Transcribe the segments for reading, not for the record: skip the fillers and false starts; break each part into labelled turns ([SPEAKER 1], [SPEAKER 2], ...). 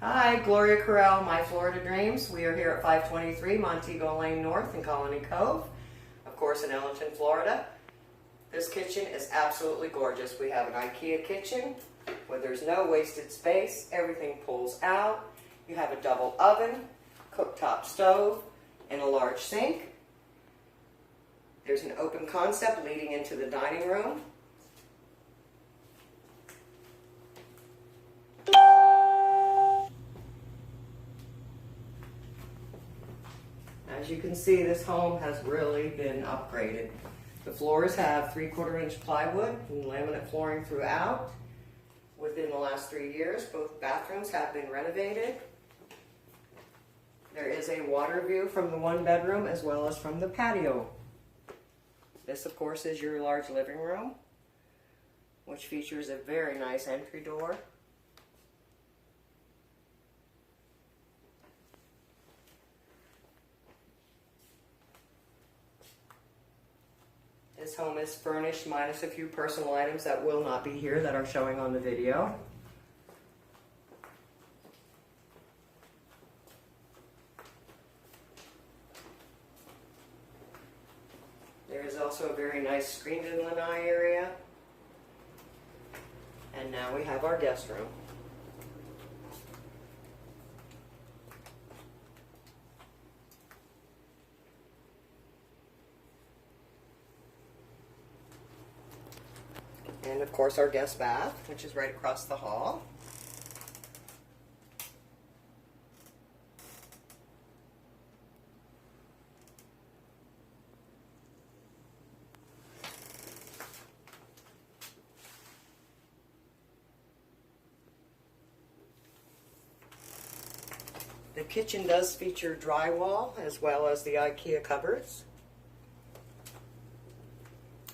[SPEAKER 1] Hi, Gloria Corral, My Florida Dreams. We are here at 523 Montego Lane North in Colony Cove, of course in Ellington, Florida. This kitchen is absolutely gorgeous. We have an Ikea kitchen where there's no wasted space. Everything pulls out. You have a double oven, cooktop stove, and a large sink. There's an open concept leading into the dining room. As you can see, this home has really been upgraded. The floors have 3/4 inch plywood and laminate flooring throughout. Within the last 3 years, both bathrooms have been renovated. There is a water view from the one bedroom as well as from the patio. This, of course, is your large living room, which features a very nice entry door. This home is furnished minus a few personal items that will not be here that are showing on the video. There is also a very nice screened-in lanai area. And now we have our guest room. And of course our guest bath, which is right across the hall. The kitchen does feature drywall as well as the Ikea cupboards.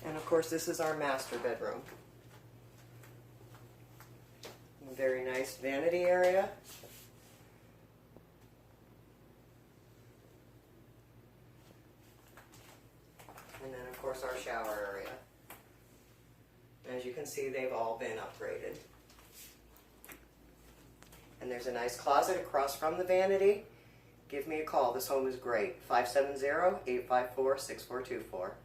[SPEAKER 1] And of course this is our master bedroom. A very nice vanity area. And then of course our shower area. As you can see, they've all been upgraded. And there's a nice closet across from the vanity. Give me a call. This home is great. 570-854-6424.